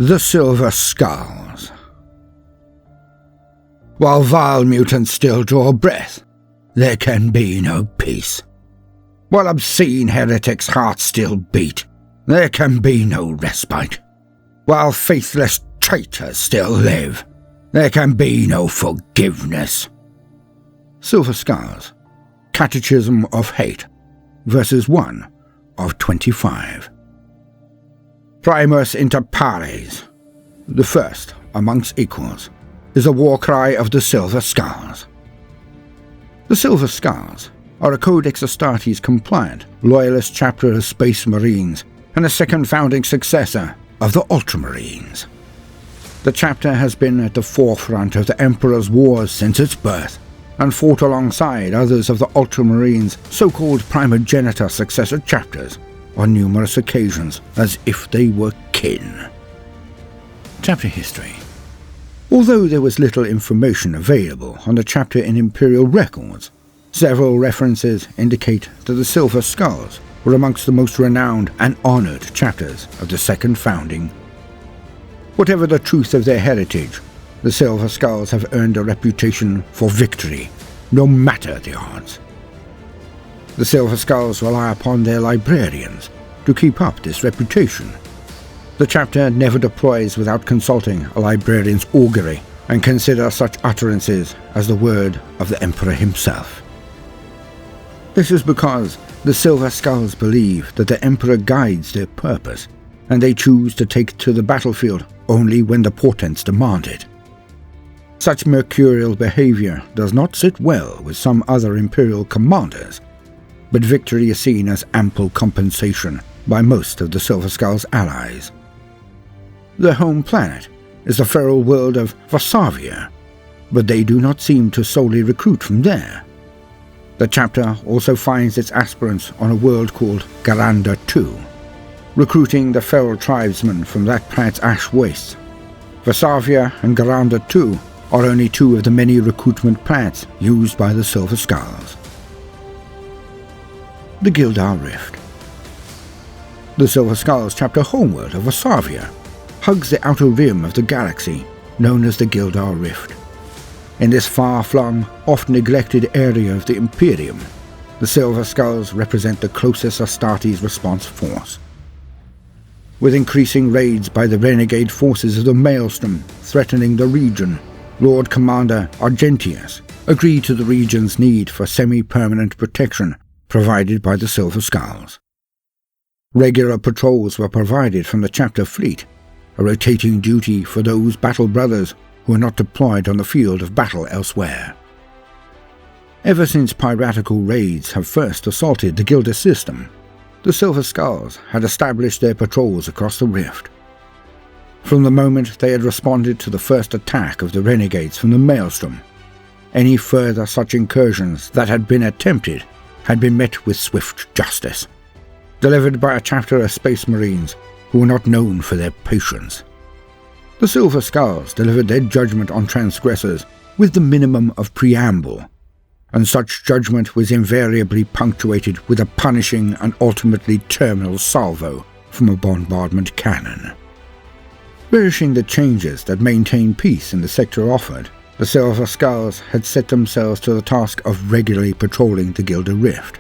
The Silver Skulls. While vile mutants still draw breath, there can be no peace. While obscene heretics' hearts still beat, there can be no respite. While faithless traitors still live, there can be no forgiveness. Silver Skulls, Catechism of Hate, verses 1 of 25. Primus inter pares, the first amongst equals, is a war cry of the Silver Skulls. The Silver Skulls are a Codex Astartes compliant, loyalist chapter of Space Marines and a second founding successor of the Ultramarines. The chapter has been at the forefront of the Emperor's wars since its birth, and fought alongside others of the Ultramarines' so-called primogenitor successor chapters on numerous occasions as if they were kin. Chapter History. Although there was little information available on the chapter in Imperial records, several references indicate that the Silver Skulls were amongst the most renowned and honoured chapters of the second founding. Whatever the truth of their heritage, the Silver Skulls have earned a reputation for victory, no matter the odds. The Silver Skulls rely upon their librarians to keep up this reputation. The chapter never deploys without consulting a librarian's augury and consider such utterances as the word of the Emperor himself. This is because the Silver Skulls believe that the Emperor guides their purpose, and they choose to take to the battlefield only when the portents demand it. Such mercurial behavior does not sit well with some other Imperial commanders, but victory is seen as ample compensation by most of the Silver Skulls' allies. Their home planet is the feral world of Varsavia, but they do not seem to solely recruit from there. The chapter also finds its aspirants on a world called Garanda II, recruiting the feral tribesmen from that planet's ash wastes. Varsavia and Garanda II are only two of the many recruitment planets used by the Silver Skulls. The Gilda Rift. The Silver Skulls chapter homeworld of Varsavia hugs the outer rim of the galaxy known as the Gilda Rift. In this far-flung, oft-neglected area of the Imperium, the Silver Skulls represent the closest Astartes response force. With increasing raids by the renegade forces of the Maelstrom threatening the region, Lord Commander Argentius agreed to the region's need for semi-permanent protection provided by the Silver Skulls. Regular patrols were provided from the chapter fleet, a rotating duty for those battle brothers who were not deployed on the field of battle elsewhere. Ever since piratical raids have first assaulted the Gilda system, the Silver Skulls had established their patrols across the rift. From the moment they had responded to the first attack of the renegades from the Maelstrom, any further such incursions that had been attempted had been met with swift justice, delivered by a chapter of Space Marines who were not known for their patience. The Silver Skulls delivered their judgment on transgressors with the minimum of preamble, and such judgment was invariably punctuated with a punishing and ultimately terminal salvo from a bombardment cannon. Relishing the changes that maintain peace in the sector offered, the Silver Skulls had set themselves to the task of regularly patrolling the Gilda Rift.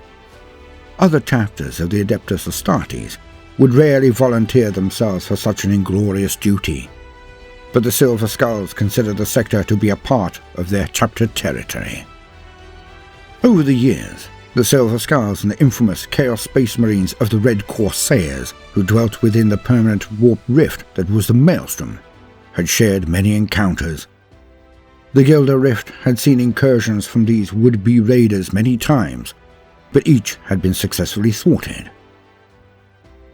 Other chapters of the Adeptus Astartes would rarely volunteer themselves for such an inglorious duty, but the Silver Skulls consider the sector to be a part of their chapter territory. Over the years, the Silver Skulls and the infamous Chaos Space Marines of the Red Corsairs, who dwelt within the permanent warp rift that was the Maelstrom, had shared many encounters. The Gilda Rift had seen incursions from these would-be raiders many times, but each had been successfully thwarted.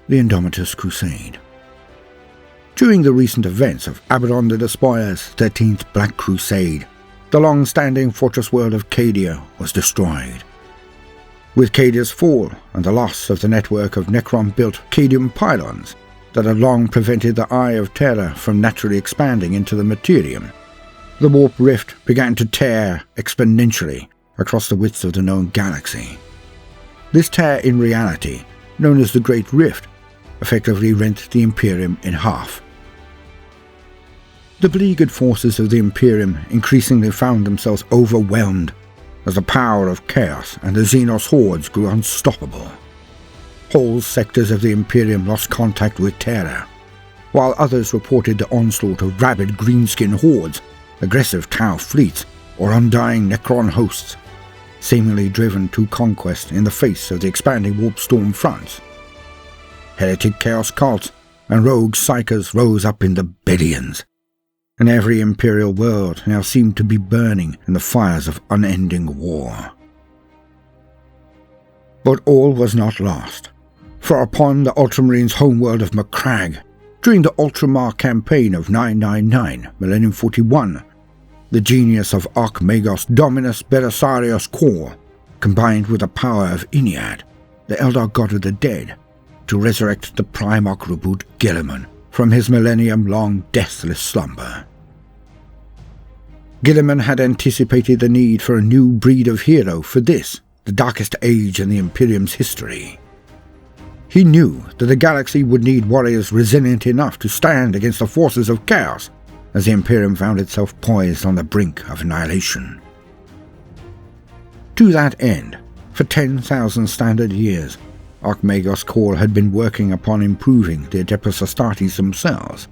The Indomitus Crusade. During the recent events of Abaddon the Despoiler's 13th Black Crusade, the long-standing fortress world of Cadia was destroyed. With Cadia's fall and the loss of the network of Necron-built Cadian pylons that had long prevented the Eye of Terror from naturally expanding into the Materium, the warp rift began to tear exponentially across the width of the known galaxy. This tear in reality, known as the Great Rift, effectively rent the Imperium in half. The beleaguered forces of the Imperium increasingly found themselves overwhelmed as the power of chaos and the Xenos hordes grew unstoppable. Whole sectors of the Imperium lost contact with Terra, while others reported the onslaught of rabid greenskin hordes, aggressive Tau fleets, or undying Necron hosts, seemingly driven to conquest in the face of the expanding warp storm fronts. Heretic chaos cults and rogue psychers rose up in the billions, and every Imperial world now seemed to be burning in the fires of unending war. But all was not lost, for upon the Ultramarines' homeworld of Macragge, during the Ultramar campaign of 999, Millennium 41, the genius of Archmagos Dominus Belisarius Kor combined with the power of Iniad, the Eldar god of the dead, to resurrect the Primarch reboot Guilliman from his millennium-long deathless slumber. Guilliman had anticipated the need for a new breed of hero for this, the darkest age in the Imperium's history. He knew that the galaxy would need warriors resilient enough to stand against the forces of chaos as the Imperium found itself poised on the brink of annihilation. To that end, for 10,000 standard years, Archmagos Kor had been working upon improving the Adeptus Astartes themselves.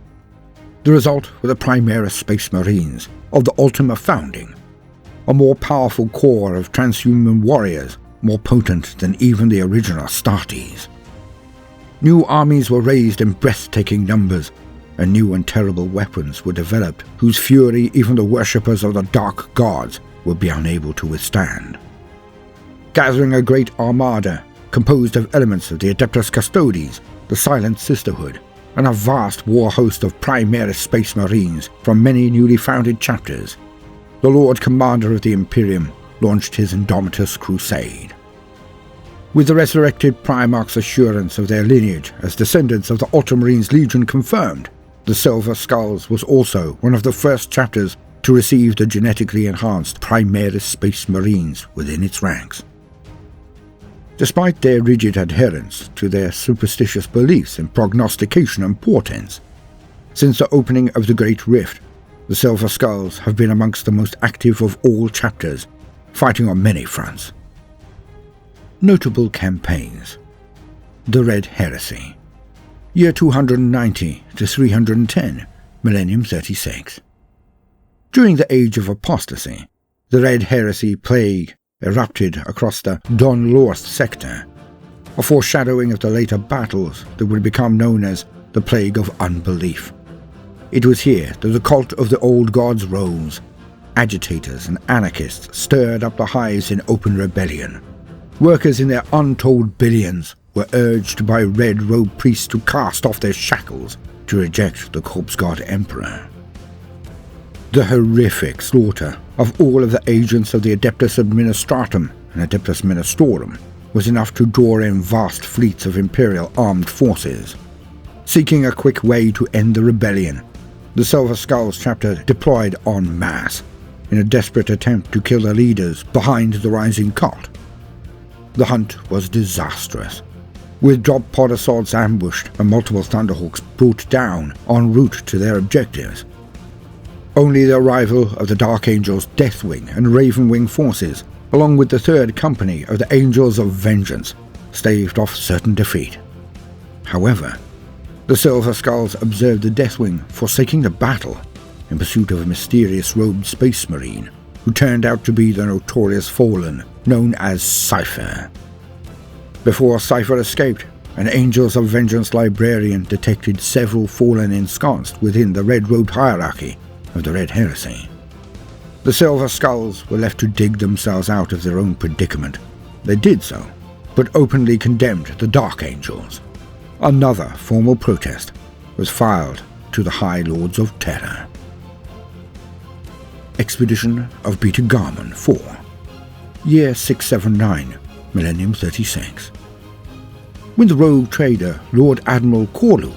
The result were the Primaris Space Marines of the Ultima founding, a more powerful core of transhuman warriors, more potent than even the original Astartes. New armies were raised in breathtaking numbers, and new and terrible weapons were developed whose fury even the worshippers of the Dark Gods would be unable to withstand. Gathering a great armada composed of elements of the Adeptus Custodes, the Silent Sisterhood, and a vast war host of Primaris Space Marines from many newly founded chapters, the Lord Commander of the Imperium launched his Indomitus Crusade. With the resurrected Primarch's assurance of their lineage as descendants of the Ultramarines Legion confirmed, the Servo Skulls was also one of the first chapters to receive the genetically enhanced Primaris Space Marines within its ranks. Despite their rigid adherence to their superstitious beliefs in prognostication and portents, since the opening of the Great Rift, the Servo Skulls have been amongst the most active of all chapters, fighting on many fronts. Notable campaigns: The Red Heresy, year 290 to 310, Millennium 36. During the Age of Apostasy, the Red Heresy plague erupted across the Don Lorth sector, a foreshadowing of the later battles that would become known as the Plague of Unbelief. It was here that the cult of the old gods rose. Agitators and anarchists stirred up the hives in open rebellion. Workers in their untold billions were urged by red-robed priests to cast off their shackles to reject the corpse god emperor. The horrific slaughter of all of the agents of the Adeptus Administratum and Adeptus Ministorum was enough to draw in vast fleets of Imperial armed forces. Seeking a quick way to end the rebellion, the Servo Skulls chapter deployed en masse in a desperate attempt to kill the leaders behind the rising cult. The hunt was disastrous, with drop pod assaults ambushed and multiple Thunderhawks brought down en route to their objectives. Only the arrival of the Dark Angels Deathwing and Ravenwing forces, along with the third company of the Angels of Vengeance, staved off certain defeat. However, the Servo Skulls observed the Deathwing forsaking the battle in pursuit of a mysterious robed space marine who turned out to be the notorious Fallen known as Cypher. Before Cypher escaped, an Angels of Vengeance librarian detected several Fallen ensconced within the Red Road hierarchy of the Red Heresy. The Servo Skulls were left to dig themselves out of their own predicament. They did so, but openly condemned the Dark Angels. Another formal protest was filed to the High Lords of Terror. Expedition of Beta Garmon 4, year 679, Millennium 36. When the rogue trader Lord Admiral Corlu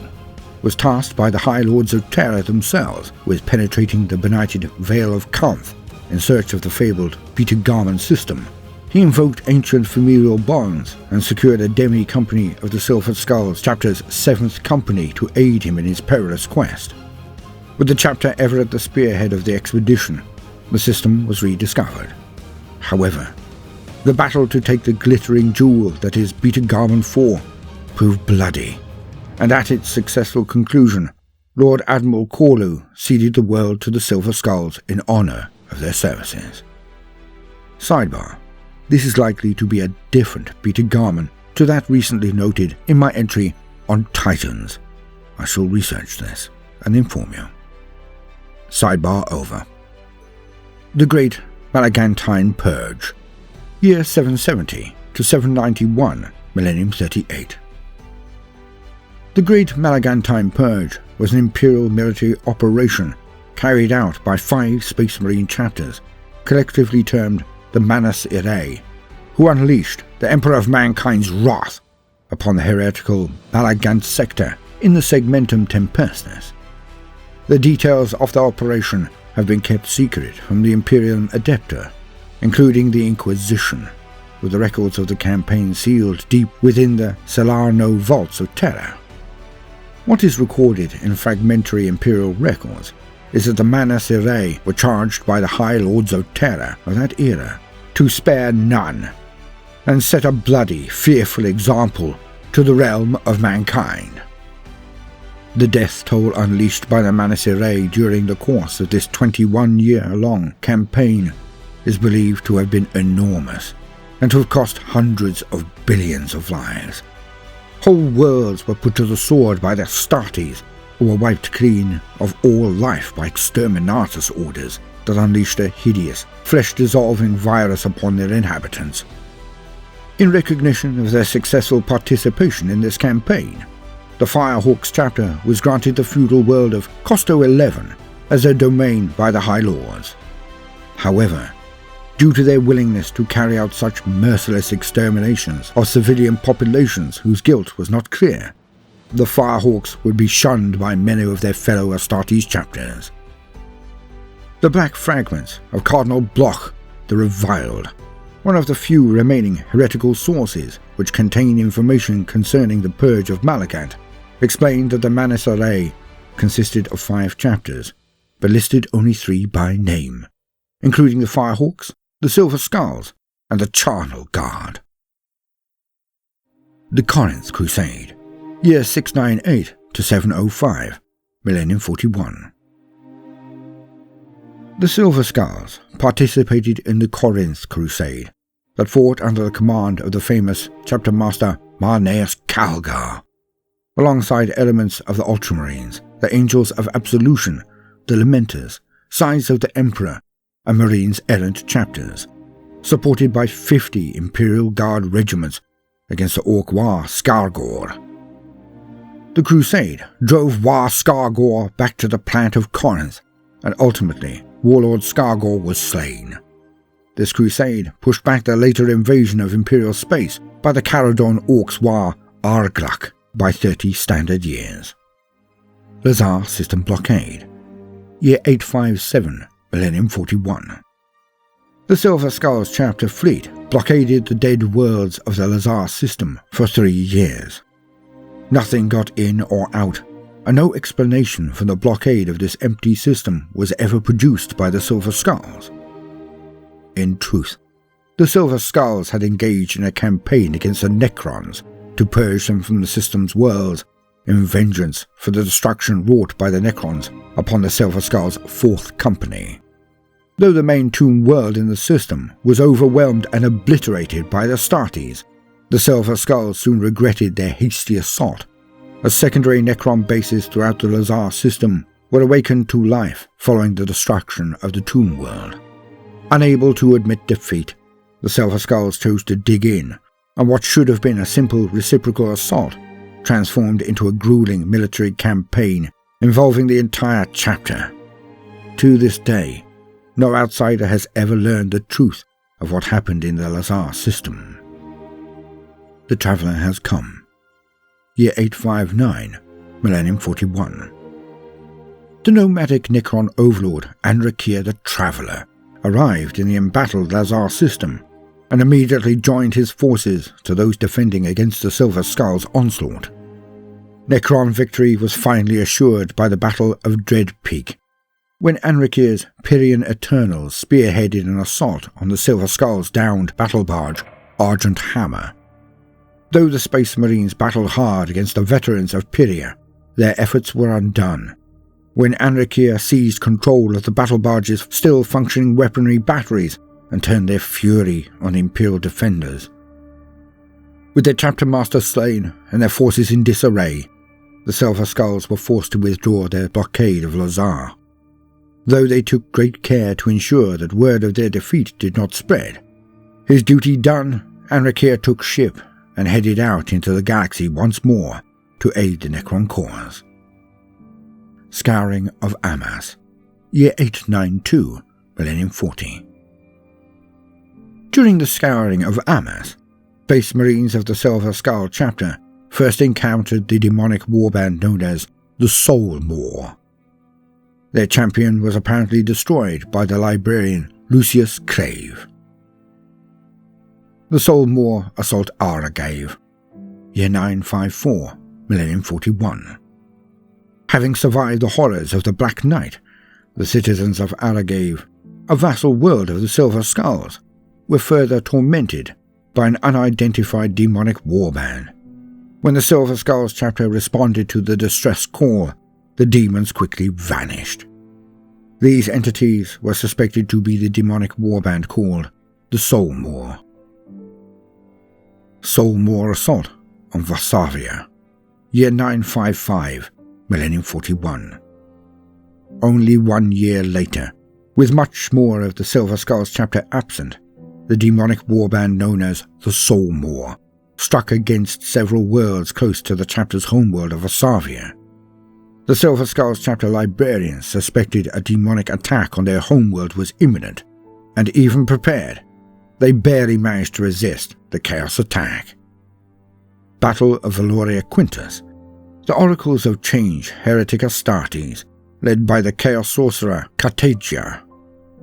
was tasked by the High Lords of Terror themselves with penetrating the benighted Vale of Conth in search of the fabled Beta Garmon system, he invoked ancient familial bonds and secured a demi-company of the Servo Skulls chapter's 7th company to aid him in his perilous quest. With the chapter ever at the spearhead of the expedition, the system was rediscovered. However, the battle to take the glittering jewel that is Beta Garment 4 proved bloody, and at its successful conclusion, Lord Admiral Corlu ceded the world to the Silver Skulls in honour of their services. Sidebar: this is likely to be a different Beta Garment to that recently noted in my entry on Titans. I shall research this and inform you. Sidebar over. The Great Malagantine Purge, year 770 to 791, Millennium 38. The Great Malagantine Purge was an imperial military operation carried out by 5 Space Marine chapters, collectively termed the Manus Irae, who unleashed the Emperor of Mankind's wrath upon the heretical Malagant sector in the Segmentum Tempestus. The details of the operation have been kept secret from the Imperium Adepta, including the Inquisition, with the records of the campaign sealed deep within the Salerno vaults of Terra. What is recorded in fragmentary imperial records is that the Manus Irae were charged by the High Lords of Terra of that era to spare none, and set a bloody, fearful example to the realm of mankind. The death toll unleashed by the Manus Irae during the course of this 21-year-long campaign is believed to have been enormous, and to have cost hundreds of billions of lives. Whole worlds were put to the sword by their Astartes, who were wiped clean of all life by exterminatus orders that unleashed a hideous, flesh-dissolving virus upon their inhabitants. In recognition of their successful participation in this campaign, the Firehawks chapter was granted the feudal world of Costo 11 as their domain by the High Lords. However, due to their willingness to carry out such merciless exterminations of civilian populations whose guilt was not clear, the Firehawks would be shunned by many of their fellow Astartes chapters. The Black Fragments of Cardinal Bloch the Reviled, one of the few remaining heretical sources which contain information concerning the Purge of Malagant, explained that the Manus Irae consisted of 5 chapters, but listed only 3 by name, including the Firehawks, the Silver Skulls, and the Charnel Guard. The Corinth Crusade, year 698 to 705, Millennium 41. The Silver Skulls participated in the Corinth Crusade that fought under the command of the famous chapter master Marneus Calgar, alongside elements of the Ultramarines, the Angels of Absolution, the Lamenters, Sons of the Emperor, and Marines Errant chapters, supported by 50 Imperial Guard regiments against the Orc War Skargor. The crusade drove War Skargor back to the plant of Corinth, and ultimately Warlord Skargor was slain. This crusade pushed back the later invasion of Imperial space by the Caradon Orcs War Arglak by 30 standard years. Lazar System Blockade, year 857, Millennium 41. The Silver Skulls chapter fleet blockaded the dead worlds of the Lazar system for 3 years. Nothing got in or out, and no explanation for the blockade of this empty system was ever produced by the Silver Skulls. In truth, the Silver Skulls had engaged in a campaign against the Necrons to purge them from the system's worlds in vengeance for the destruction wrought by the Necrons upon the Silver Skulls' 4th Company. Though the main tomb world in the system was overwhelmed and obliterated by the Astartes, the Silver Skulls soon regretted their hasty assault, as secondary Necron bases throughout the Lazar system were awakened to life following the destruction of the tomb world. Unable to admit defeat, the Silver Skulls chose to dig in, and what should have been a simple reciprocal assault transformed into a grueling military campaign involving the entire chapter. To this day, no outsider has ever learned the truth of what happened in the Lazar system. The Traveller has come, year 859, Millennium 41. The nomadic Necron overlord Anrakir the Traveller arrived in the embattled Lazar system and immediately joined his forces to those defending against the Silver Skull's onslaught. Necron victory was finally assured by the Battle of Dread Peak, when Anrakhir's Pyrian Eternals spearheaded an assault on the Silver Skull's downed battle barge, Argent Hammer. Though the Space Marines battled hard against the veterans of Pyria, their efforts were undone, when Anrakhir seized control of the battle barge's still-functioning weaponry batteries and turned their fury on Imperial defenders. With their chapter master slain and their forces in disarray, the Silver Skulls were forced to withdraw their blockade of Lazar. Though they took great care to ensure that word of their defeat did not spread, his duty done, Anrakhir took ship and headed out into the galaxy once more to aid the Necron cause. Scouring of Amas, Year 892, Millennium 40. During the scouring of Amas, Space Marines of the Silver Skull chapter first encountered the demonic warband known as the Soul Maw. Their champion was apparently destroyed by the librarian Lucius Crave. The Soul Maw assault Aragave, Year 954, Millennium 41. Having survived the horrors of the Black Night, the citizens of Aragave, a vassal world of the Silver Skulls, were further tormented by an unidentified demonic warband. When the Silver Skulls chapter responded to the distress call, the demons quickly vanished. These entities were suspected to be the demonic warband called the Soul Maw. Soul Maw assault on Varsavia, Year 955, Millennium 41. Only 1 year later, with much more of the Silver Skulls chapter absent, the demonic warband known as the Soul Maw struck against several worlds close to the chapter's homeworld of Varsavia. The Silver Skulls chapter librarians suspected a demonic attack on their homeworld was imminent, and even prepared. They barely managed to resist the chaos attack. Battle of Valoria Quintus. The Oracles of Change heretic Astartes, led by the Chaos Sorcerer Cartagia,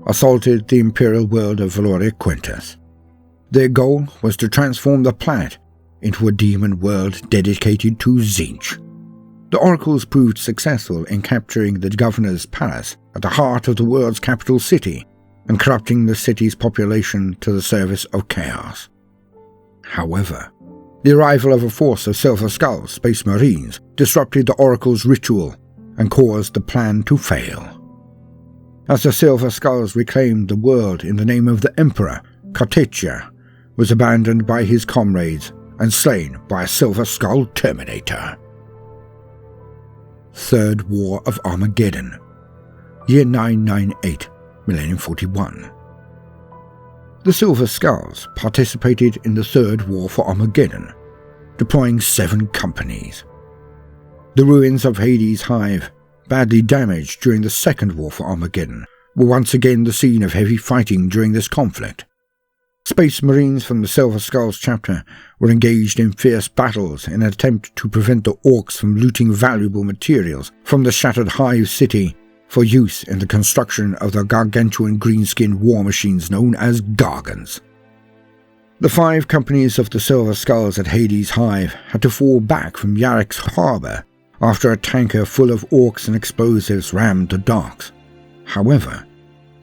assaulted the Imperial world of Valoria Quintus. Their goal was to transform the planet into a demon world dedicated to Tzeentch. The Oracles proved successful in capturing the Governor's Palace at the heart of the world's capital city and corrupting the city's population to the service of chaos. However, the arrival of a force of Silver Skull Space Marines disrupted the Oracle's ritual and caused the plan to fail. As the Silver Skulls reclaimed the world in the name of the Emperor, Cartagia was abandoned by his comrades and slain by a Silver Skull Terminator. Third War of Armageddon, Year 998, Millennium 41. The Silver Skulls participated in the Third War for Armageddon, deploying 7 companies. The ruins of Hades' Hive, badly damaged during the Second War for Armageddon, were once again the scene of heavy fighting during this conflict. Space Marines from the Silver Skulls chapter were engaged in fierce battles in an attempt to prevent the Orcs from looting valuable materials from the shattered Hive city for use in the construction of the gargantuan green-skinned war machines known as Gargants. The 5 companies of the Silver Skulls at Hades' Hive had to fall back from Yarek's harbour after a tanker full of Orcs and explosives rammed the docks. However,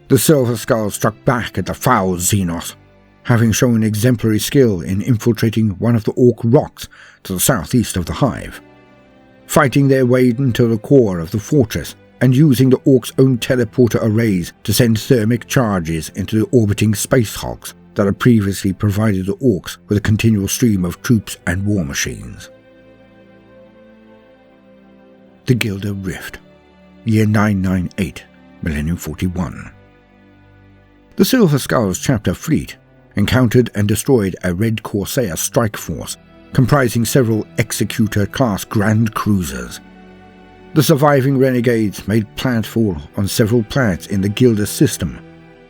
the Silver Skulls struck back at the foul Xenos, having shown exemplary skill in infiltrating one of the Orc rocks to the southeast of the Hive, fighting their way into the core of the fortress and using the Orcs' own teleporter arrays to send thermic charges into the orbiting space hulks that had previously provided the Orcs with a continual stream of troops and war machines. The Gilda Rift, Year 998, Millennium 41. The Silver Skulls chapter fleet encountered and destroyed a Red Corsair strike force comprising several Executor-class Grand Cruisers. The surviving renegades made planetfall on several planets in the Gilda system,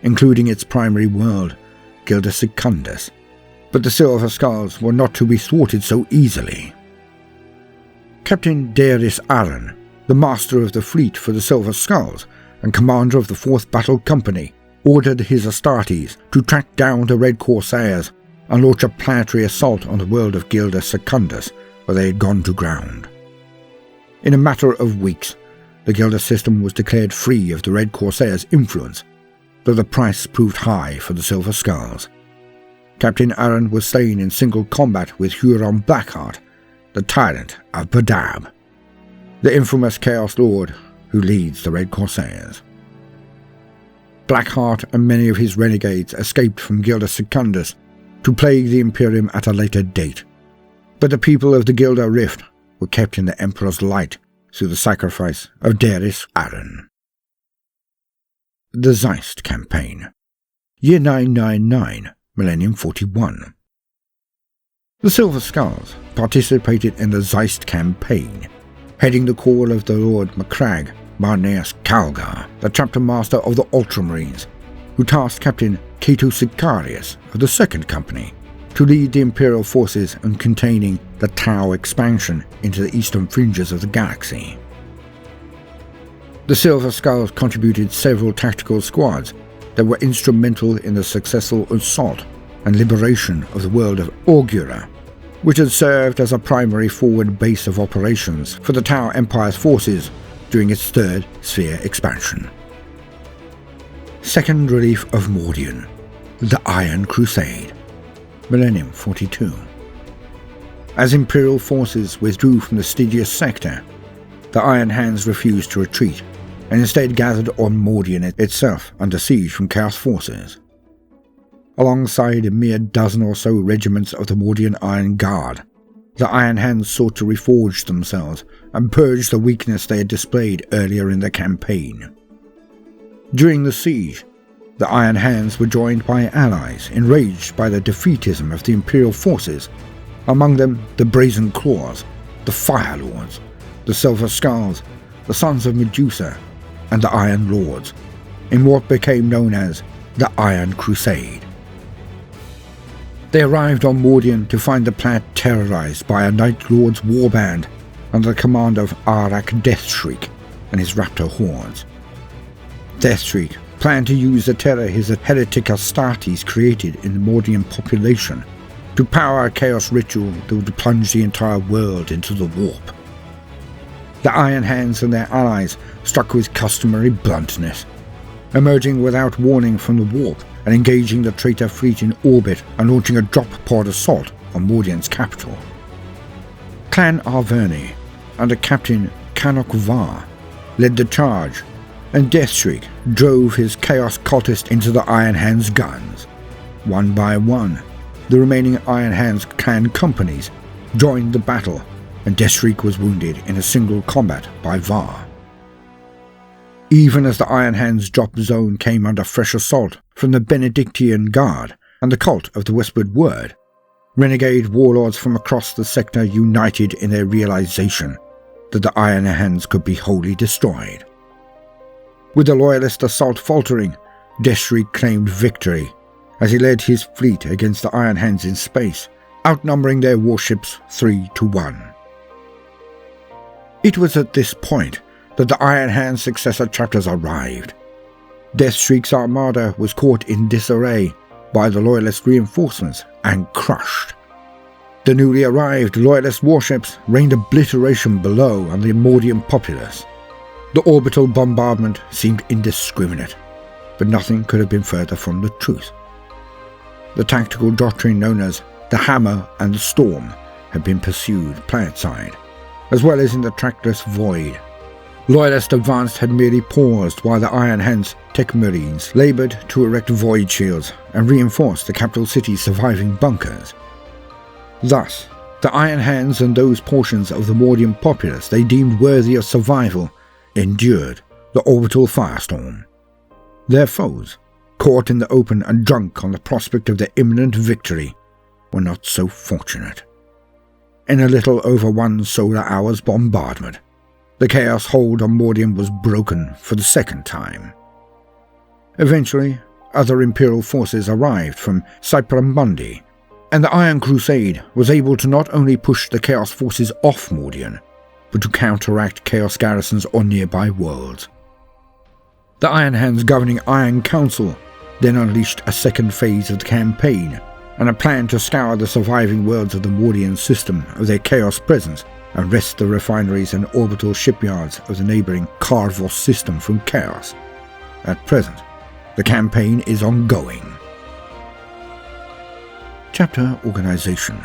including its primary world, Gilda Secundus, but the Silver Skulls were not to be thwarted so easily. Captain Darius Aaron, the master of the fleet for the Silver Skulls and commander of the 4th Battle Company, ordered his Astartes to track down the Red Corsairs and launch a planetary assault on the world of Gilda Secundus, where they had gone to ground. In a matter of weeks, the Gilda system was declared free of the Red Corsair's influence, though the price proved high for the Silver Skulls. Captain Aaron was slain in single combat with Huron Blackheart, the tyrant of Badab, the infamous Chaos Lord who leads the Red Corsairs. Blackheart and many of his renegades escaped from Gilda Secundus to plague the Imperium at a later date, but the people of the Gilda Rift were kept in the Emperor's light through the sacrifice of Darius Aaron. The Zeissed Campaign, Year 999, Millennium 41. The Silver Skulls participated in the Zeissed Campaign, heading the call of the Lord Macragge Marneus Calgar, the chapter master of the Ultramarines, who tasked Captain Cato Sicarius of the Second Company to lead the Imperial forces in containing the Tau expansion into the eastern fringes of the galaxy. The Silver Skulls contributed several tactical squads that were instrumental in the successful assault and liberation of the world of Augura, which had served as a primary forward base of operations for the Tau Empire's forces during its third sphere expansion. Second Relief of Mordian, the Iron Crusade, Millennium 42. As Imperial forces withdrew from the Stygius sector, the Iron Hands refused to retreat and instead gathered on Mordian itself under siege from Chaos forces. Alongside a mere dozen or so regiments of the Mordian Iron Guard, the Iron Hands sought to reforge themselves and purge the weakness they had displayed earlier in the campaign. During the siege, the Iron Hands were joined by allies enraged by the defeatism of the Imperial forces, among them the Brazen Claws, the Fire Lords, the Silver Skulls, the Sons of Medusa, and the Iron Lords, in what became known as the Iron Crusade. They arrived on Mordian to find the planet terrorized by a Night Lord's warband under the command of Arak Deathshriek and his raptor hordes. Deathshriek planned to use the terror his heretic Astartes created in the Mordian population to power a chaos ritual that would plunge the entire world into the warp. The Iron Hands and their allies struck with customary bluntness, emerging without warning from the warp and engaging the traitor fleet in orbit and launching a drop-pod assault on Mordian's capital. Clan Arverni, under Captain Canok Var, led the charge, and Deathshriek drove his Chaos cultist into the Iron Hands' guns. One by one, the remaining Iron Hands clan companies joined the battle, and Deathshriek was wounded in a single combat by Var. Even as the Iron Hands drop zone came under fresh assault from the Benedictine Guard and the Cult of the Whispered Word, renegade warlords from across the sector united in their realization that the Iron Hands could be wholly destroyed. With the Loyalist assault faltering, Deathshriek claimed victory as he led his fleet against the Iron Hands in space, outnumbering their warships 3-1. It was at this point that the Iron Hands successor chapters arrived. Deathshriek's armada was caught in disarray by the Loyalist reinforcements and crushed. The newly arrived Loyalist warships rained obliteration below on the Mordian populace. The orbital bombardment seemed indiscriminate, but nothing could have been further from the truth. The tactical doctrine known as the Hammer and the Storm had been pursued planetside, as well as in the trackless void. Loyalist advance had merely paused while the Iron Hands tech marines laboured to erect void shields and reinforce the capital city's surviving bunkers. Thus, the Iron Hands and those portions of the Mordian populace they deemed worthy of survival endured the orbital firestorm. Their foes, caught in the open and drunk on the prospect of their imminent victory, were not so fortunate. In a little over 1 solar hour's bombardment, the Chaos hold on Mordian was broken for the second time. Eventually, other Imperial forces arrived from Cypramundi, and the Iron Crusade was able to not only push the Chaos forces off Mordian, but to counteract Chaos garrisons on nearby worlds. The Iron Hands governing Iron Council then unleashed a second phase of the campaign, and a plan to scour the surviving worlds of the Mordian system of their Chaos presence and wrest the refineries and orbital shipyards of the neighbouring Carvos system from chaos. At present, the campaign is ongoing. Chapter Organization.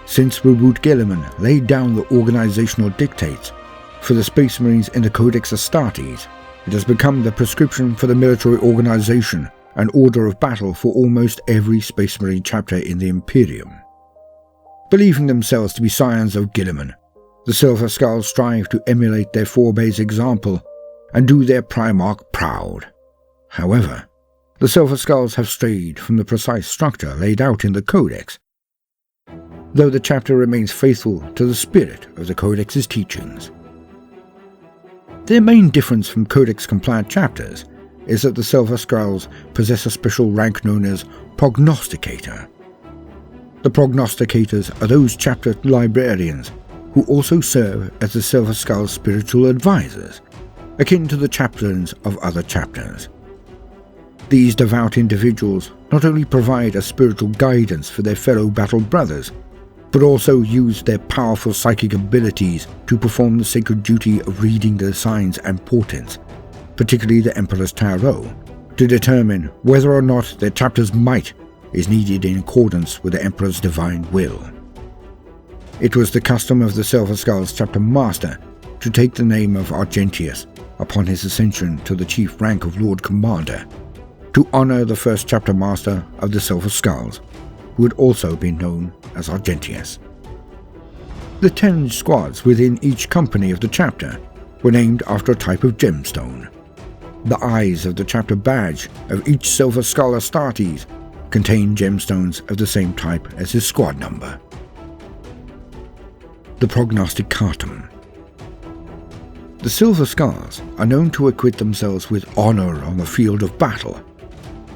Since Reboot Guilliman laid down the organizational dictates for the Space Marines in the Codex Astartes, it has become the prescription for the military organization and order of battle for almost every Space Marine chapter in the Imperium. Believing themselves to be scions of Guilliman, the Silver Skulls strive to emulate their forebears' example and do their Primarch proud. However, the Silver Skulls have strayed from the precise structure laid out in the Codex, though the chapter remains faithful to the spirit of the Codex's teachings. Their main difference from Codex-compliant chapters is that the Silver Skulls possess a special rank known as Prognosticator. The Prognosticators are those chapter librarians who also serve as the Silver Skulls' spiritual advisors, akin to the chaplains of other chapters. These devout individuals not only provide a spiritual guidance for their fellow battle brothers, but also use their powerful psychic abilities to perform the sacred duty of reading the signs and portents, particularly the Emperor's Tarot, to determine whether or not their chapter's might is needed in accordance with the Emperor's divine will. It was the custom of the Silver Skulls chapter master to take the name of Argentius upon his ascension to the chief rank of Lord Commander, to honor the first chapter master of the Silver Skulls, who had also been known as Argentius. The 10 squads within each company of the chapter were named after a type of gemstone. The eyes of the chapter badge of each Silver Skull Astartes contain gemstones of the same type as his squad number. The Prognosticator. The Silver Skulls are known to acquit themselves with honor on the field of battle.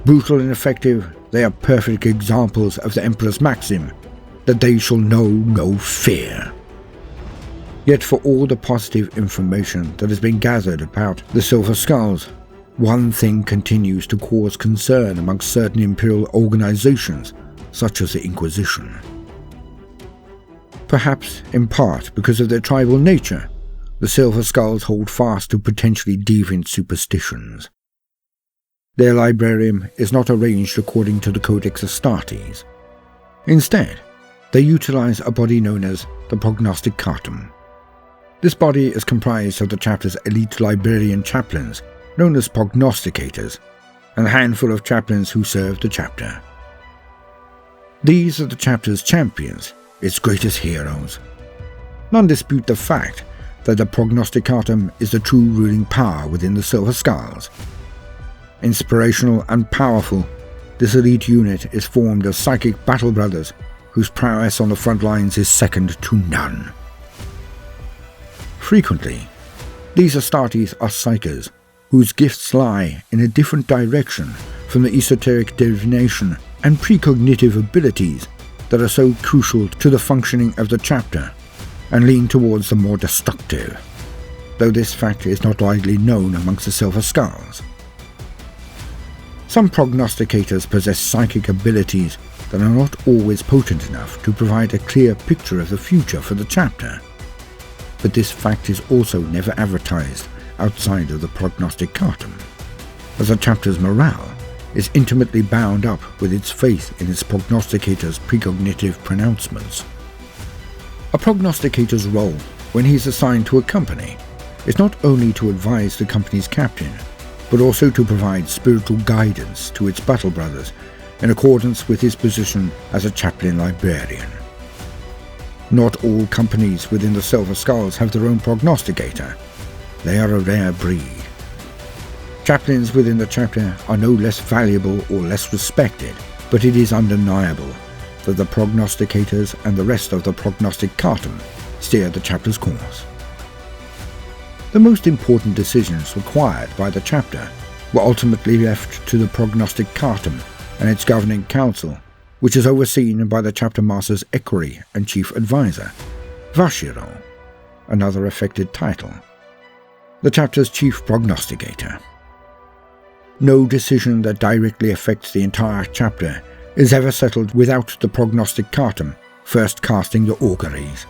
Brutal and effective, they are perfect examples of the Emperor's maxim that they shall know no fear. Yet for all the positive information that has been gathered about the Silver Skulls, one thing continues to cause concern amongst certain Imperial organizations, such as the Inquisition. Perhaps in part because of their tribal nature, the Silver Skulls hold fast to potentially deviant superstitions. Their librarium is not arranged according to the Codex Astartes. Instead, they utilize a body known as the Prognosticator. This body is comprised of the chapter's elite librarian chaplains, known as Prognosticators, and a handful of chaplains who serve the chapter. These are the chapter's champions, its greatest heroes. None dispute the fact that the Prognosticator is the true ruling power within the Silver Skulls. Inspirational and powerful, this elite unit is formed of psychic battle brothers whose prowess on the front lines is second to none. Frequently, these Astartes are psychers, whose gifts lie in a different direction from the esoteric divination and precognitive abilities that are so crucial to the functioning of the chapter, and lean towards the more destructive, though this fact is not widely known amongst the Silver Skulls. Some prognosticators possess psychic abilities that are not always potent enough to provide a clear picture of the future for the chapter, but this fact is also never advertised outside of the Prognosticator, as the chapter's morale is intimately bound up with its faith in its prognosticator's precognitive pronouncements. A prognosticator's role, when he is assigned to a company, is not only to advise the company's captain, but also to provide spiritual guidance to its battle brothers in accordance with his position as a chaplain librarian. Not all companies within the Silver Skulls have their own prognosticator. They are a rare breed. Chaplains within the chapter are no less valuable or less respected, but it is undeniable that the prognosticators and the rest of the Prognosticator steer the chapter's course. The most important decisions required by the chapter were ultimately left to the Prognosticator and its governing council, which is overseen by the chapter master's equerry and chief advisor, Vashiro, another affected title, the chapter's chief prognosticator. No decision that directly affects the entire chapter is ever settled without the Prognosticator first casting the auguries.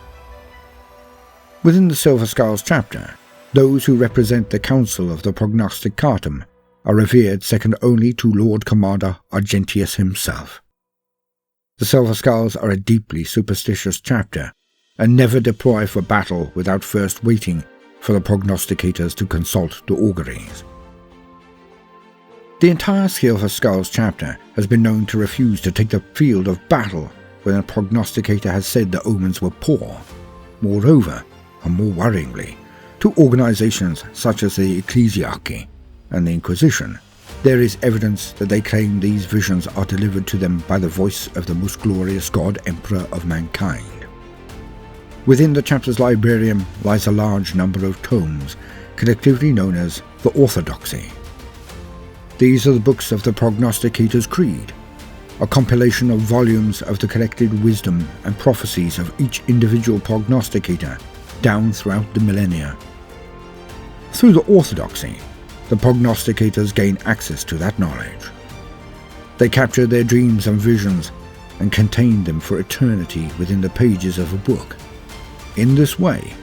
Within the Silver Skulls chapter, those who represent the Council of the Prognosticator are revered second only to Lord Commander Argentius himself. The Silver Skulls are a deeply superstitious chapter, and never deploy for battle without first waiting for the prognosticators to consult the auguries. The entire Silver Skulls chapter has been known to refuse to take the field of battle when a prognosticator has said the omens were poor. Moreover, and more worryingly, to organizations such as the Ecclesiarchy and the Inquisition, there is evidence that they claim these visions are delivered to them by the voice of the most glorious God Emperor of mankind. Within the chapter's librarium lies a large number of tomes, collectively known as the Orthodoxy. These are the books of the Prognosticator's Creed, a compilation of volumes of the collected wisdom and prophecies of each individual prognosticator down throughout the millennia. Through the Orthodoxy, the prognosticators gain access to that knowledge. They capture their dreams and visions and contain them for eternity within the pages of a book. In this way,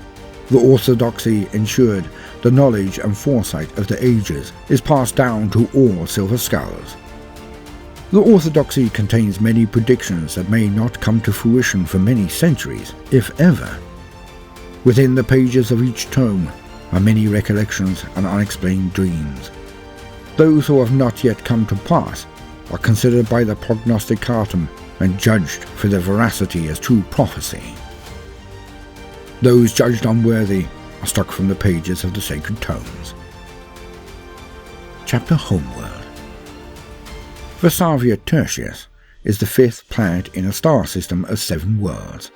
the Orthodoxy ensured the knowledge and foresight of the ages is passed down to all Silver Skulls. The Orthodoxy contains many predictions that may not come to fruition for many centuries, if ever. Within the pages of each tome are many recollections and unexplained dreams. Those who have not yet come to pass are considered by the Prognosticator and judged for their veracity as true prophecy. Those judged unworthy are struck from the pages of the sacred tomes. Chapter Homeworld. Versavia Tertius is the fifth planet in a star system of 7 worlds.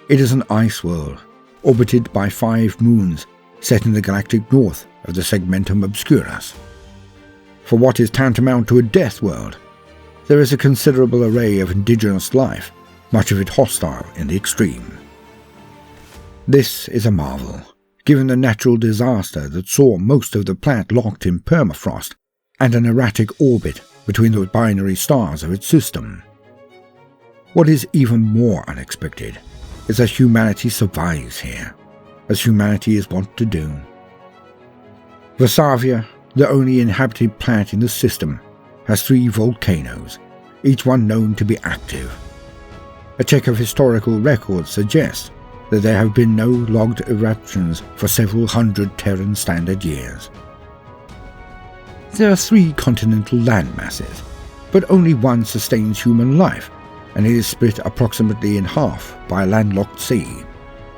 It is an ice world, orbited by 5 moons set in the galactic north of the Segmentum Obscurus. For what is tantamount to a death world, there is a considerable array of indigenous life, much of it hostile in the extreme. This is a marvel, given the natural disaster that saw most of the planet locked in permafrost and an erratic orbit between the binary stars of its system. What is even more unexpected is that humanity survives here, as humanity is wont to do. Versavia, the only inhabited planet in the system, has 3 volcanoes, each one known to be active. A check of historical records suggests that there have been no logged eruptions for several hundred Terran Standard years. There are 3 continental landmasses, but only one sustains human life, and it is split approximately in half by a landlocked sea.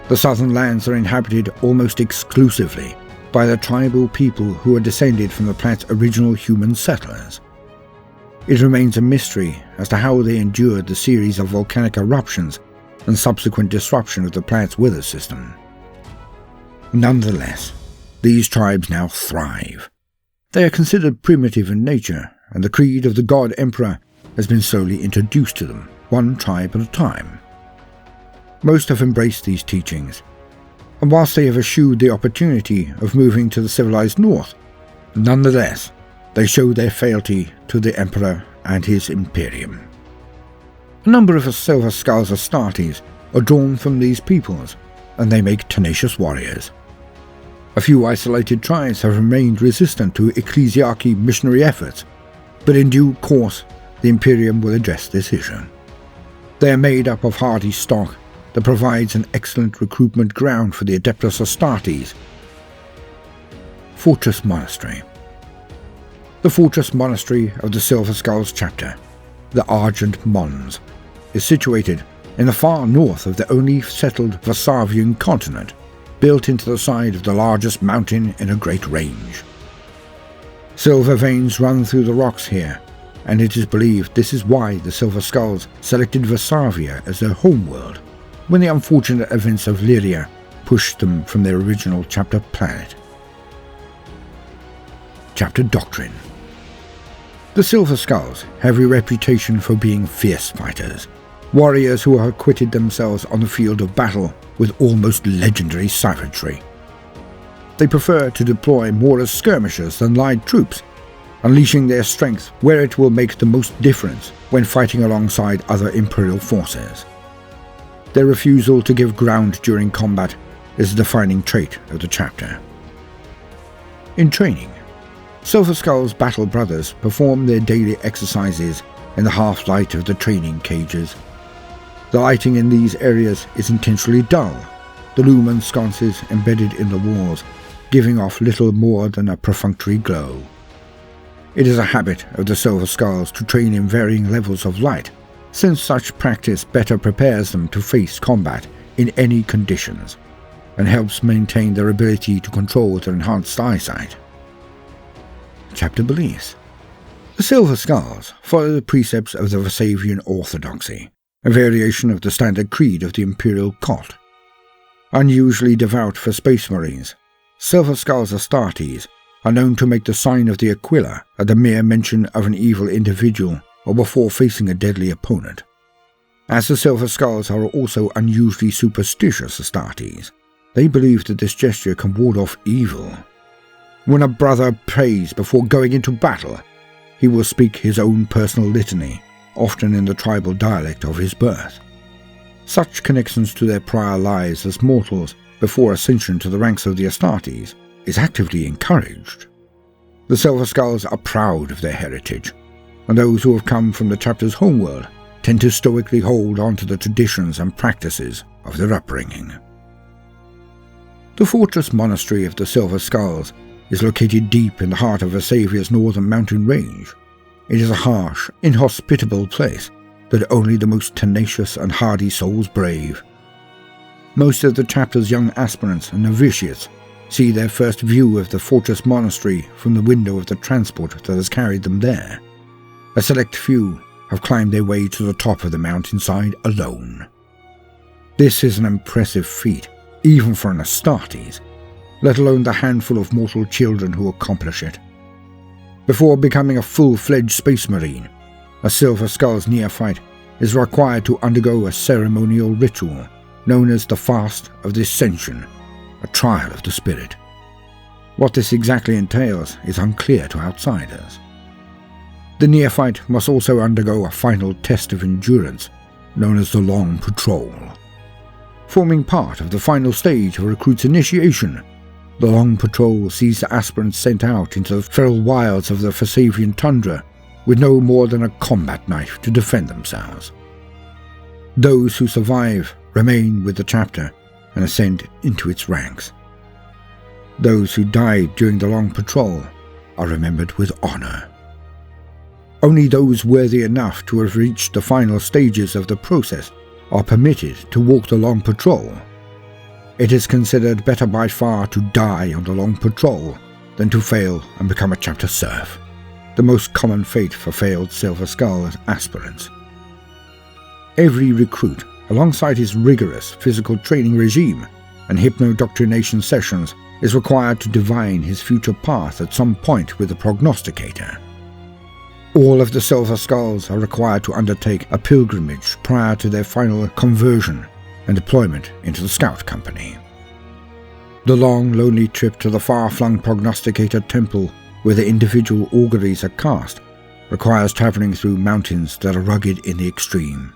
The southern lands are inhabited almost exclusively by the tribal people who are descended from the planet's original human settlers. It remains a mystery as to how they endured the series of volcanic eruptions and subsequent disruption of the planet's weather system. Nonetheless, these tribes now thrive. They are considered primitive in nature, and the creed of the God Emperor has been slowly introduced to them, one tribe at a time. Most have embraced these teachings, and whilst they have eschewed the opportunity of moving to the civilized north, nonetheless, they show their fealty to the Emperor and his Imperium. A number of the Silver Skulls Astartes are drawn from these peoples, and they make tenacious warriors. A few isolated tribes have remained resistant to Ecclesiarchy missionary efforts, but in due course the Imperium will address this issue. They are made up of hardy stock that provides an excellent recruitment ground for the Adeptus Astartes. Fortress Monastery. The Fortress Monastery of the Silver Skulls chapter, the Argent Mons, is situated in the far north of the only settled Versavian continent, built into the side of the largest mountain in a great range. Silver veins run through the rocks here, and it is believed this is why the Silver Skulls selected Versavia as their homeworld when the unfortunate events of Lyria pushed them from their original chapter planet. Chapter Doctrine. The Silver Skulls have a reputation for being fierce fighters, warriors who have acquitted themselves on the field of battle with almost legendary savagery. They prefer to deploy more as skirmishers than light troops, unleashing their strength where it will make the most difference when fighting alongside other Imperial forces. Their refusal to give ground during combat is the defining trait of the chapter. In training, Silver Skull's battle brothers perform their daily exercises in the half-light of the training cages. The lighting in these areas is intentionally dull, the lumen sconces embedded in the walls giving off little more than a perfunctory glow. It is a habit of the Silver Skulls to train in varying levels of light, since such practice better prepares them to face combat in any conditions, and helps maintain their ability to control their enhanced eyesight. Chapter Beliefs. The Silver Skulls follow the precepts of the Vasavian Orthodoxy, a variation of the standard creed of the Imperial cult. Unusually devout for Space Marines, Silver Skulls Astartes are known to make the sign of the Aquila at the mere mention of an evil individual or before facing a deadly opponent. As the Silver Skulls are also unusually superstitious Astartes, they believe that this gesture can ward off evil. When a brother prays before going into battle, he will speak his own personal litany, often in the tribal dialect of his birth. Such connections to their prior lives as mortals before ascension to the ranks of the Astartes is actively encouraged. The Silver Skulls are proud of their heritage, and those who have come from the chapter's homeworld tend to stoically hold on to the traditions and practices of their upbringing. The fortress monastery of the Silver Skulls is located deep in the heart of Vasavia's northern mountain range. It is a harsh, inhospitable place that only the most tenacious and hardy souls brave. Most of the chapter's young aspirants and novitiates see their first view of the fortress monastery from the window of the transport that has carried them there. A select few have climbed their way to the top of the mountainside alone. This is an impressive feat, even for an Astartes, let alone the handful of mortal children who accomplish it. Before becoming a full-fledged Space Marine, a Silver Skull's neophyte is required to undergo a ceremonial ritual known as the Fast of the Ascension, a trial of the spirit. What this exactly entails is unclear to outsiders. The neophyte must also undergo a final test of endurance, known as the Long Patrol. Forming part of the final stage of a recruit's initiation, the Long Patrol sees the aspirants sent out into the feral wilds of the Vasavian tundra with no more than a combat knife to defend themselves. Those who survive remain with the chapter and ascend into its ranks. Those who died during the Long Patrol are remembered with honor. Only those worthy enough to have reached the final stages of the process are permitted to walk the Long Patrol. It is considered better by far to die on the Long Patrol than to fail and become a chapter serf, the most common fate for failed Silver Skull aspirants. Every recruit, alongside his rigorous physical training regime and hypnodoctrination sessions, is required to divine his future path at some point with the Prognosticator. All of the Silver Skulls are required to undertake a pilgrimage prior to their final conversion and deployment into the Scout Company. The long, lonely trip to the far-flung Prognosticator Temple, where the individual auguries are cast, requires travelling through mountains that are rugged in the extreme.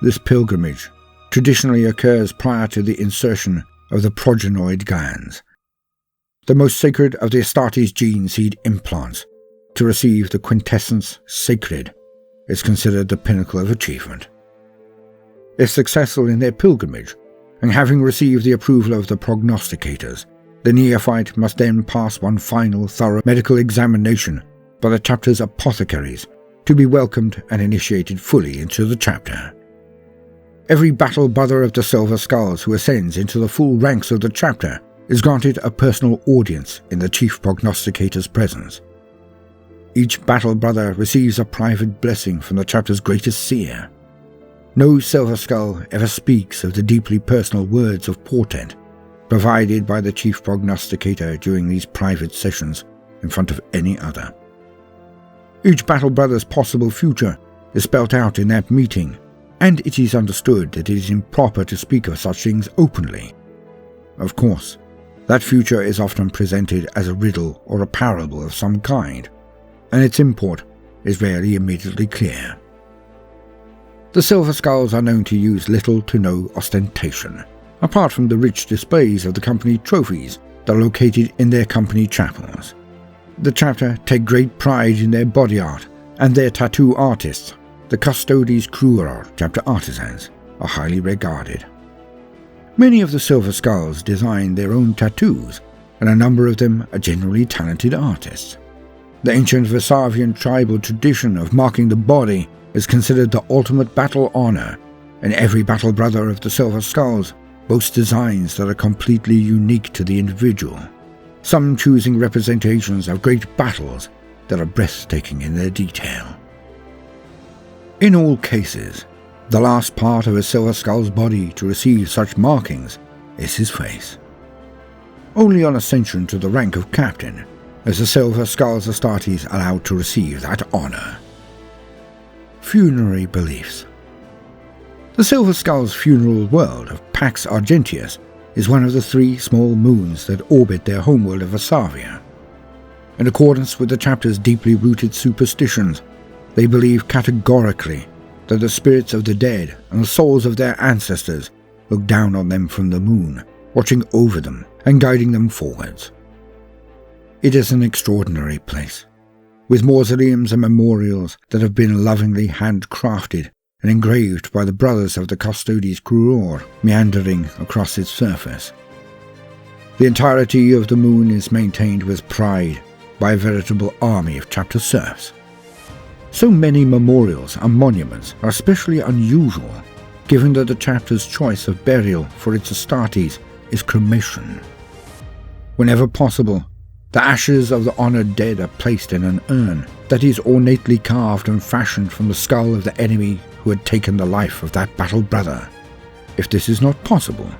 This pilgrimage traditionally occurs prior to the insertion of the progenoid glands, the most sacred of the Astartes gene seed implants. To receive the quintessence sacred is considered the pinnacle of achievement. If successful in their pilgrimage, and having received the approval of the prognosticators, the neophyte must then pass one final thorough medical examination by the chapter's apothecaries to be welcomed and initiated fully into the chapter. Every battle brother of the Silver Skulls who ascends into the full ranks of the chapter is granted a personal audience in the chief prognosticator's presence. Each battle brother receives a private blessing from the chapter's greatest seer. No Silver Skull ever speaks of the deeply personal words of portent provided by the chief prognosticator during these private sessions in front of any other. Each battle brother's possible future is spelt out in that meeting, and it is understood that it is improper to speak of such things openly. Of course, that future is often presented as a riddle or a parable of some kind, and its import is rarely immediately clear. The Silver Skulls are known to use little to no ostentation, apart from the rich displays of the company trophies that are located in their company chapels. The chapter take great pride in their body art, and their tattoo artists, the Custodes Cruor chapter artisans, are highly regarded. Many of the Silver Skulls design their own tattoos, and a number of them are generally talented artists. The ancient Vasavian tribal tradition of marking the body is considered the ultimate battle honor, and every battle brother of the Silver Skulls boasts designs that are completely unique to the individual, some choosing representations of great battles that are breathtaking in their detail. In all cases, the last part of a Silver Skull's body to receive such markings is his face. Only on ascension to the rank of captain is the Silver Skull's Astartes allowed to receive that honor. Funerary beliefs. The Silver Skull's funeral world of Pax Argentius is one of the 3 small moons that orbit their homeworld of Varsavia. In accordance with the chapter's deeply rooted superstitions, they believe categorically that the spirits of the dead and the souls of their ancestors look down on them from the moon, watching over them and guiding them forwards. It is an extraordinary place, with mausoleums and memorials that have been lovingly handcrafted and engraved by the brothers of the Custodes Cruor meandering across its surface. The entirety of the moon is maintained with pride by a veritable army of chapter serfs. So many memorials and monuments are especially unusual, given that the chapter's choice of burial for its Astartes is cremation. Whenever possible, the ashes of the honored dead are placed in an urn that is ornately carved and fashioned from the skull of the enemy who had taken the life of that battle brother. If this is not possible,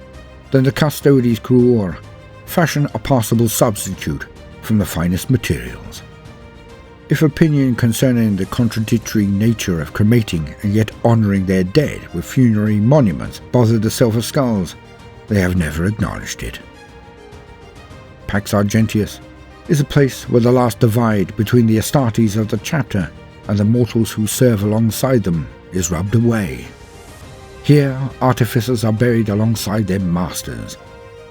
then the Custodes Cruor fashion a possible substitute from the finest materials. If opinion concerning the contradictory nature of cremating and yet honouring their dead with funerary monuments bothered the Silver Skulls, they have never acknowledged it. Pax Argentius is a place where the last divide between the Astartes of the chapter and the mortals who serve alongside them is rubbed away. Here, artificers are buried alongside their masters.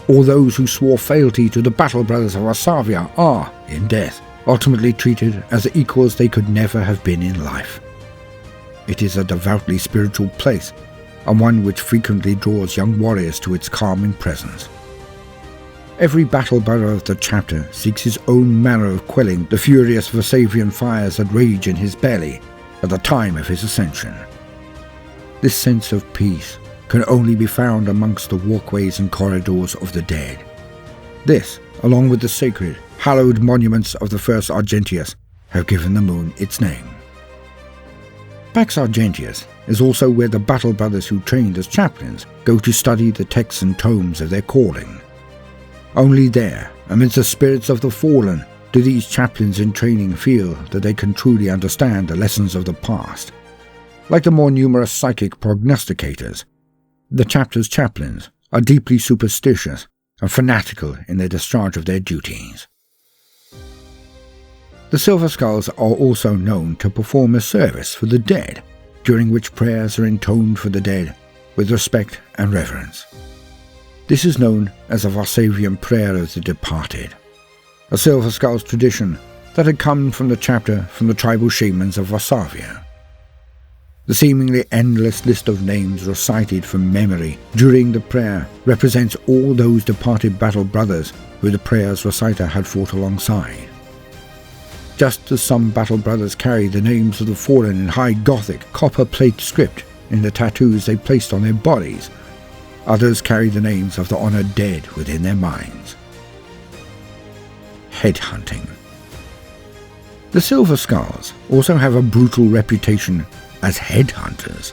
All those who swore fealty to the battle brothers of Varsavia are, in death, ultimately treated as the equals they could never have been in life. It is a devoutly spiritual place, and one which frequently draws young warriors to its calming presence. Every battle brother of the chapter seeks his own manner of quelling the furious Vasavian fires that rage in his belly at the time of his ascension. This sense of peace can only be found amongst the walkways and corridors of the dead. This, along with the sacred, hallowed monuments of the first Argentius, have given the moon its name. Pax Argentius is also where the battle brothers who trained as chaplains go to study the texts and tomes of their calling. Only there, amidst the spirits of the fallen, do these chaplains in training feel that they can truly understand the lessons of the past. Like the more numerous psychic prognosticators, the chapter's chaplains are deeply superstitious and fanatical in their discharge of their duties. The Silver Skulls are also known to perform a service for the dead, during which prayers are intoned for the dead with respect and reverence. This is known as a Varsavian prayer of the departed, a Silver Skulls tradition that had come from the chapter from the tribal shamans of Varsavia. The seemingly endless list of names recited from memory during the prayer represents all those departed battle brothers who the prayer's reciter had fought alongside. Just as some battle brothers carry the names of the fallen in high Gothic copper plate script in the tattoos they placed on their bodies, others carry the names of the honoured dead within their minds. Headhunting. The Silver Skulls also have a brutal reputation as headhunters.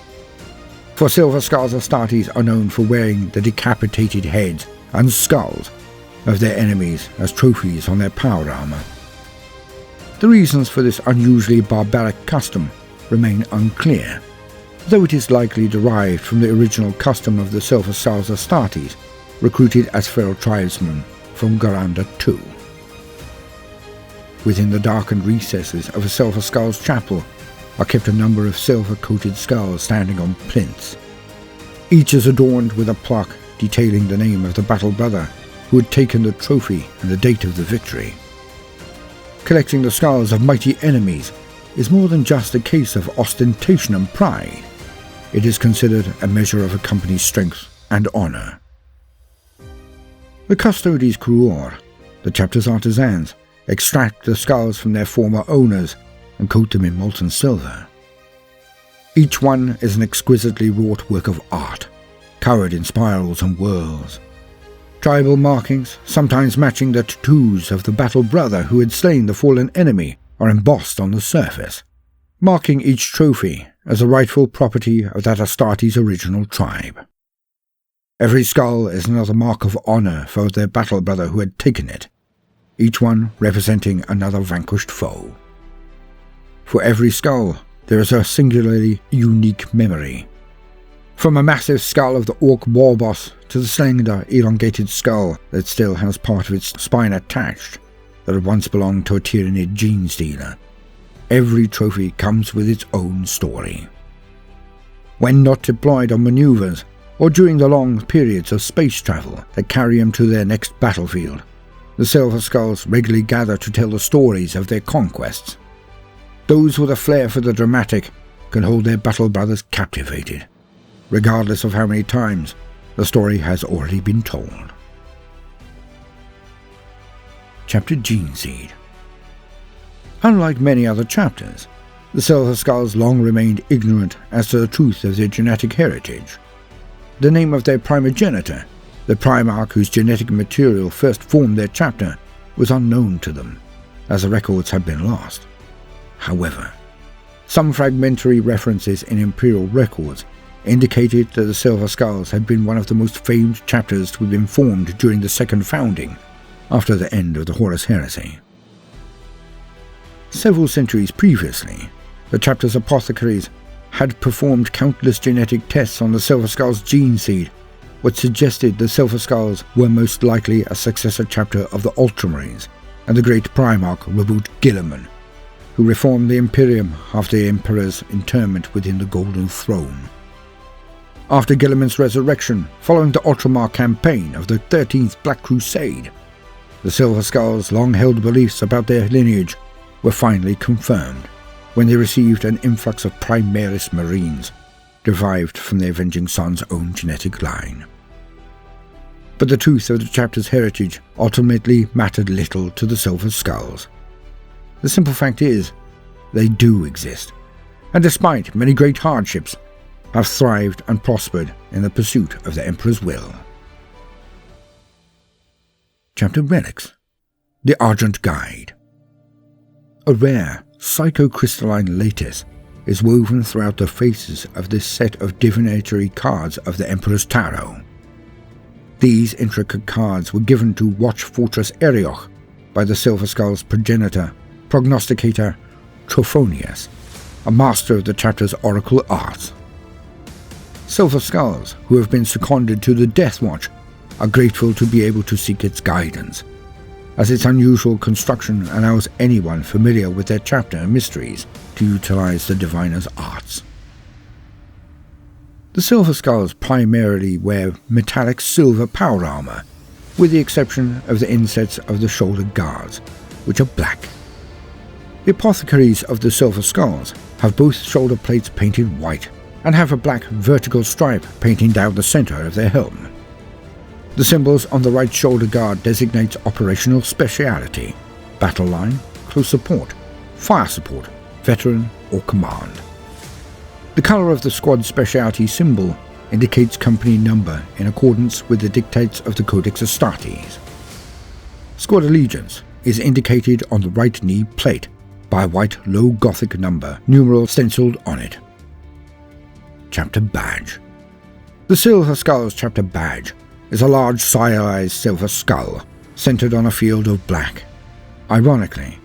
For Silver Skulls Astartes are known for wearing the decapitated heads and skulls of their enemies as trophies on their power armor. The reasons for this unusually barbaric custom remain unclear, though it is likely derived from the original custom of the Silver Skulls Astartes, recruited as feral tribesmen from Garanda II. Within the darkened recesses of a Silver Skulls chapel are kept a number of silver-coated skulls standing on plinths. Each is adorned with a plaque detailing the name of the battle brother who had taken the trophy and the date of the victory. Collecting the skulls of mighty enemies is more than just a case of ostentation and pride. It is considered a measure of a company's strength and honour. The Custodes Cruor, the chapter's artisans, extract the skulls from their former owners and coat them in molten silver. Each one is an exquisitely wrought work of art, covered in spirals and whorls. Tribal markings, sometimes matching the tattoos of the battle brother who had slain the fallen enemy, are embossed on the surface, marking each trophy as a rightful property of that Astartes' original tribe. Every skull is another mark of honour for their battle brother who had taken it, each one representing another vanquished foe. For every skull, there is a singularly unique memory. From a massive skull of the Orc war boss to the slender, elongated skull that still has part of its spine attached, that had once belonged to a Tyranid genes dealer, every trophy comes with its own story. When not deployed on maneuvers, or during the long periods of space travel that carry them to their next battlefield, the Silver Skulls regularly gather to tell the stories of their conquests. Those with a flair for the dramatic can hold their battle brothers captivated, regardless of how many times the story has already been told. Chapter Gene Seed. Unlike many other chapters, the Silver Skulls long remained ignorant as to the truth of their genetic heritage. The name of their primogenitor, the Primarch whose genetic material first formed their chapter, was unknown to them, as the records had been lost. However, some fragmentary references in Imperial records indicated that the Silver Skulls had been one of the most famed chapters to have been formed during the Second Founding, after the end of the Horus Heresy. Several centuries previously, the chapter's apothecaries had performed countless genetic tests on the Silver Skulls' gene seed, which suggested the Silver Skulls were most likely a successor chapter of the Ultramarines and the great Primarch Rabut Guilliman, who reformed the Imperium after the Emperor's interment within the Golden Throne. After Guilliman's resurrection, following the Ultramar campaign of the 13th Black Crusade, the Silver Skulls' long-held beliefs about their lineage were finally confirmed when they received an influx of Primaris Marines, derived from the Avenging Sun's own genetic line. But the truth of the chapter's heritage ultimately mattered little to the Silver Skulls. The simple fact is, they do exist, and despite many great hardships, have thrived and prospered in the pursuit of the Emperor's will. Chapter Relics. The Argent Guide. A rare, psychocrystalline lattice is woven throughout the faces of this set of divinatory cards of the Emperor's Tarot. These intricate cards were given to Watch Fortress Erioch by the Silver Skull's progenitor, Prognosticator Trophonius, a master of the chapter's oracle arts. Silver Skulls, who have been seconded to the Death Watch, are grateful to be able to seek its guidance, as its unusual construction allows anyone familiar with their chapter and mysteries to utilize the Diviner's arts. The Silver Skulls primarily wear metallic silver power armor, with the exception of the insets of the shoulder guards, which are black. The apothecaries of the Silver Skulls have both shoulder plates painted white, and have a black vertical stripe painting down the center of their helm. The symbols on the right shoulder guard designates operational speciality, battle line, close support, fire support, veteran, or command. The color of the squad speciality symbol indicates company number in accordance with the dictates of the Codex Astartes. Squad allegiance is indicated on the right knee plate by a white low Gothic number numeral stenciled on it. Chapter Badge. The Silver Skull's chapter badge is a large stylized silver skull centered on a field of black. Ironically,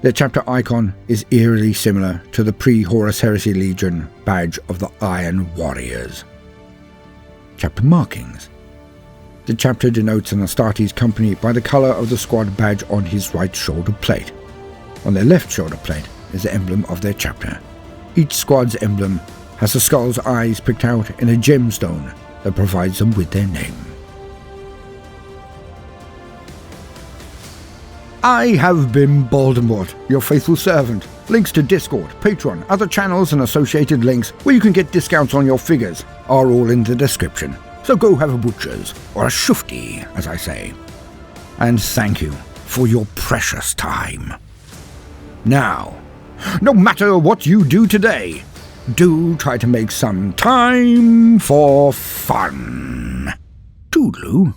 their chapter icon is eerily similar to the pre-Horus Heresy Legion badge of the Iron Warriors. Chapter Markings. The chapter denotes an Astartes company by the color of the squad badge on his right shoulder plate. On their left shoulder plate is the emblem of their chapter. Each squad's emblem has the skull's eyes picked out in a gemstone that provides them with their name. I have been Voldemort, your faithful servant. Links to Discord, Patreon, other channels and associated links where you can get discounts on your figures are all in the description. So go have a butcher's, or a shufti, as I say. And thank you for your precious time. Now, no matter what you do today, do try to make some time for fun. Toodaloo.